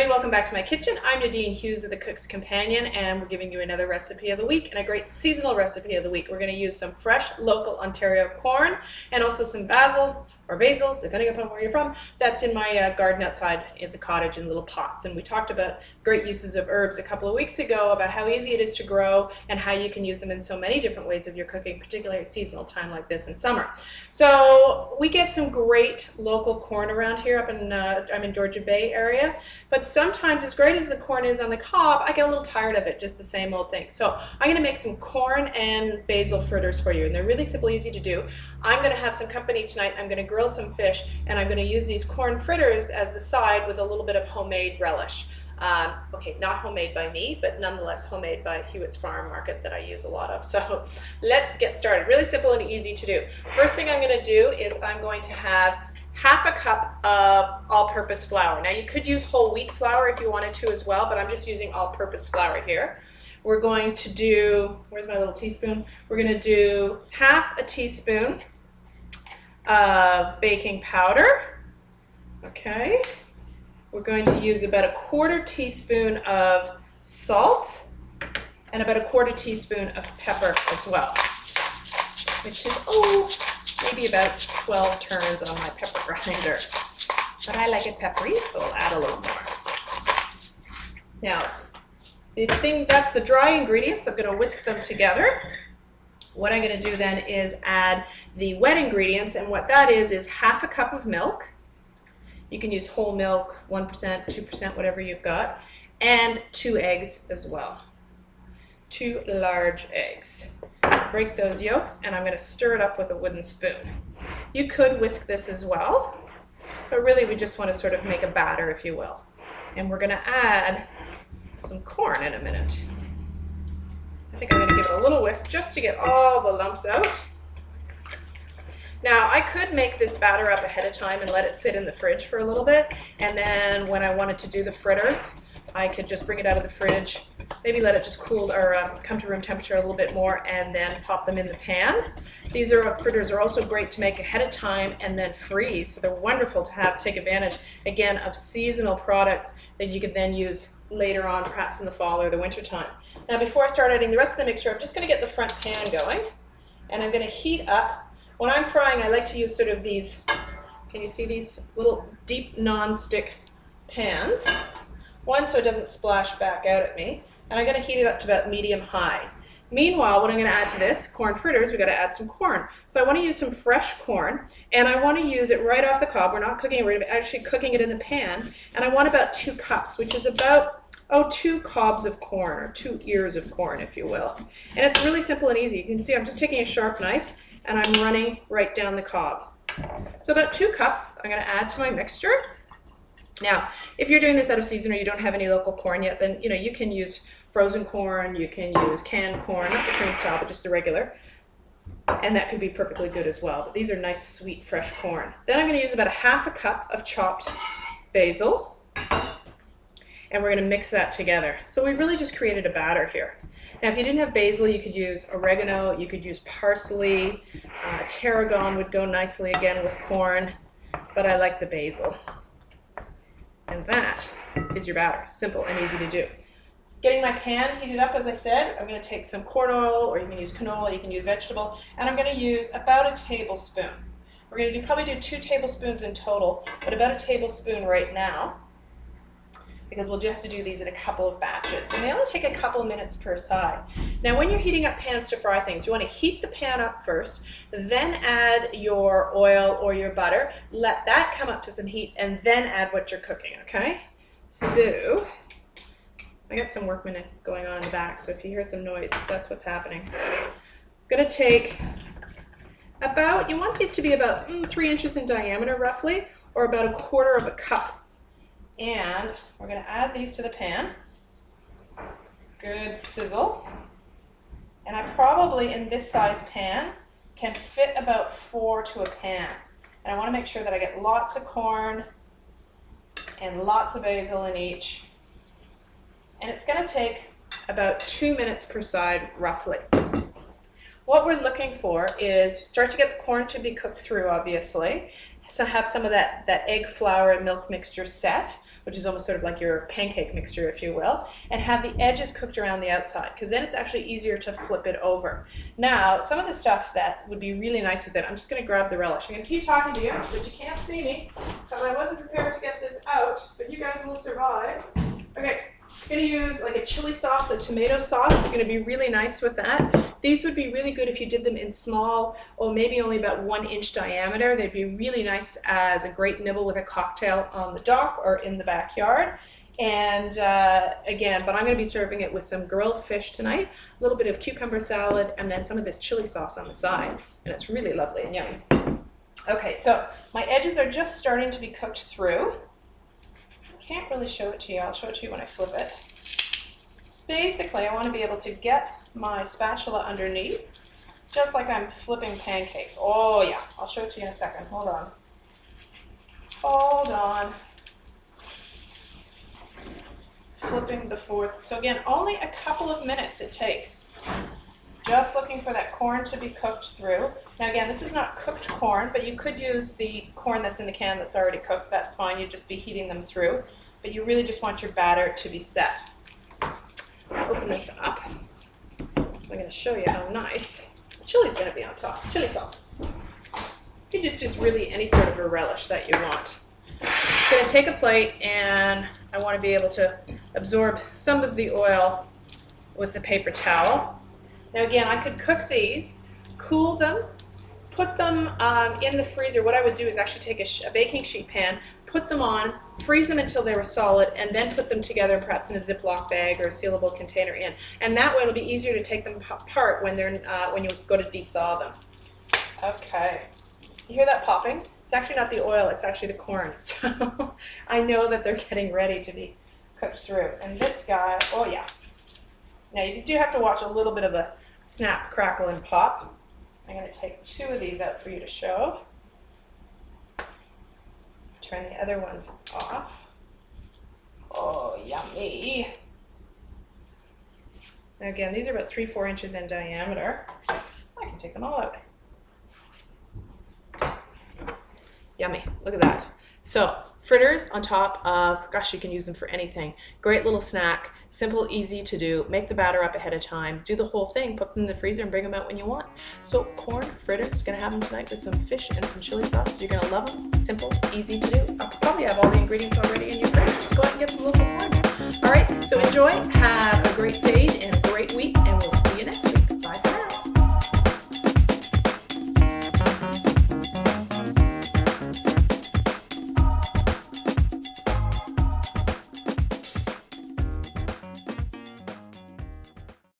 everybody, welcome back to my kitchen. I'm Nadine Hughes of the Cook's Companion, and we're giving you another recipe of the week and a great seasonal recipe of the week. We're going to use some fresh local Ontario corn and also some basil or basil, depending upon where you're from. That's in my garden outside in the cottage in little pots. And we talked about great uses of herbs a couple of weeks ago, about how easy it is to grow and how you can use them in so many different ways of your cooking, particularly at seasonal time like this in summer. So we get some great local corn around here up in, I'm in Georgia Bay area, but sometimes as great as the corn is on the cob, I get a little tired of it, just the same old thing. So I'm gonna make some corn and basil fritters for you, and they're really simple, easy to do. I'm gonna have some company tonight. I'm gonna grill some fish, and I'm gonna use these corn fritters as the side with a little bit of homemade relish. Okay, not homemade by me, but nonetheless homemade by Hewitt's Farm Market that I use a lot of. So let's get started. Really simple and easy to do. First thing I'm going to do is I'm going to have half a cup of all-purpose flour. Now you could use whole wheat flour if you wanted to as well, but I'm just using all-purpose flour here. We're going to do, where's my little teaspoon? We're going to do half a teaspoon of baking powder. Okay. We're going to use about a quarter teaspoon of salt and about a quarter teaspoon of pepper as well, which is, maybe about 12 turns on my pepper grinder. But I like it peppery, so I'll add a little more. Now, that's the dry ingredients. I'm going to whisk them together. What I'm going to do then is add the wet ingredients, and what that is half a cup of milk. You can use whole milk, 1%, 2%, whatever you've got, and 2 eggs as well. 2 large eggs. Break those yolks, and I'm going to stir it up with a wooden spoon. You could whisk this as well, but really we just want to sort of make a batter, if you will. And we're going to add some corn in a minute. I think I'm going to give it a little whisk just to get all the lumps out. Now, I could make this batter up ahead of time and let it sit in the fridge for a little bit, and then when I wanted to do the fritters, I could just bring it out of the fridge, maybe let it just cool or come to room temperature a little bit more, and then pop them in the pan. These fritters are also great to make ahead of time and then freeze, so they're wonderful to take advantage, again, of seasonal products that you could then use later on, perhaps in the fall or the winter time. Now, before I start adding the rest of the mixture, I'm just going to get the front pan going, and I'm going to heat up. When I'm frying, I like to use sort of these, can you see these little deep non-stick pans? One, so it doesn't splash back out at me. And I'm going to heat it up to about medium-high. Meanwhile, what I'm going to add to this, corn fritters, we've got to add some corn. So I want to use some fresh corn, and I want to use it right off the cob. We're not cooking it, we're actually cooking it in the pan. And I want about 2 cups, which is about 2 cobs of corn, or 2 ears of corn, if you will. And it's really simple and easy. You can see I'm just taking a sharp knife, and I'm running right down the cob. So about 2 cups I'm going to add to my mixture. Now, if you're doing this out of season or you don't have any local corn yet, then you can use frozen corn, you can use canned corn, not the cream style, but just the regular. And that could be perfectly good as well. But these are nice, sweet, fresh corn. Then I'm going to use about a half a cup of chopped basil. And we're going to mix that together. So we've really just created a batter here. Now, if you didn't have basil, you could use oregano, you could use parsley, tarragon would go nicely again with corn, but I like the basil. And that is your batter. Simple and easy to do. Getting my pan heated up, as I said, I'm going to take some corn oil, or you can use canola, you can use vegetable, and I'm going to use about a tablespoon. We're going to probably do 2 tablespoons in total, but about a tablespoon right now, because we'll have to do these in a couple of batches. And they only take a couple of minutes per side. Now, when you're heating up pans to fry things, you want to heat the pan up first, then add your oil or your butter, let that come up to some heat, and then add what you're cooking, okay? So, I got some workmen going on in the back, so if you hear some noise, that's what's happening. I'm going to take about, you want these to be about 3 inches in diameter roughly, or about a quarter of a cup. And we're going to add these to the pan. Good sizzle. And I probably, in this size pan, can fit about 4 to a pan. And I want to make sure that I get lots of corn and lots of basil in each. And it's going to take about 2 minutes per side, roughly. What we're looking for is start to get the corn to be cooked through, obviously. So have some of that egg, flour, and milk mixture set. which is almost sort of like your pancake mixture, if you will, and have the edges cooked around the outside, because then it's actually easier to flip it over. Now, some of the stuff that would be really nice with it, I'm just going to grab the relish. I'm going to keep talking to you, but you can't see me, because I wasn't prepared to get this out, but you guys will survive. Okay. I'm going to use like a chili sauce, a tomato sauce. It's going to be really nice with that. These would be really good if you did them in small, or maybe only about 1 inch diameter. They'd be really nice as a great nibble with a cocktail on the dock or in the backyard. And again, but I'm going to be serving it with some grilled fish tonight, a little bit of cucumber salad, and then some of this chili sauce on the side. And it's really lovely and yummy. Okay, so my edges are just starting to be cooked through. Can't really show it to you. I'll show it to you when I flip it. Basically, I want to be able to get my spatula underneath, just like I'm flipping pancakes. Oh yeah, I'll show it to you in a second. Hold on. Hold on. Flipping the fourth. So again, only a couple of minutes it takes. Just looking for that corn to be cooked through. Now again, this is not cooked corn, but you could use the corn that's in the can that's already cooked. That's fine. You'd just be heating them through. But you really just want your batter to be set. I'll open this up. I'm going to show you how nice. The chili's going to be on top. Chili sauce. You can just really any sort of a relish that you want. I'm going to take a plate, and I want to be able to absorb some of the oil with the paper towel. Now again, I could cook these, cool them, put them in the freezer. What I would do is actually take a baking sheet pan, put them on, freeze them until they were solid, and then put them together perhaps in a Ziploc bag or a sealable container in. And that way it'll be easier to take them apart when you go to deep thaw them. Okay, you hear that popping? It's actually not the oil, it's actually the corn. So I know that they're getting ready to be cooked through. And this guy, oh yeah. Now you do have to watch a little bit of a snap, crackle, and pop. I'm going to take 2 of these out for you to show. Turn the other ones off. Oh, yummy. Now again, these are about 3-4 inches in diameter. I can take them all out. Yummy, look at that. So, fritters on top of, gosh, you can use them for anything. Great little snack, simple, easy to do. Make the batter up ahead of time. Do the whole thing, put them in the freezer and bring them out when you want. So corn fritters, gonna have them tonight with some fish and some chili sauce. You're gonna love them, simple, easy to do. I'll probably have all the ingredients already in your fridge. Just go out and get some local corn. All right, so enjoy, have a great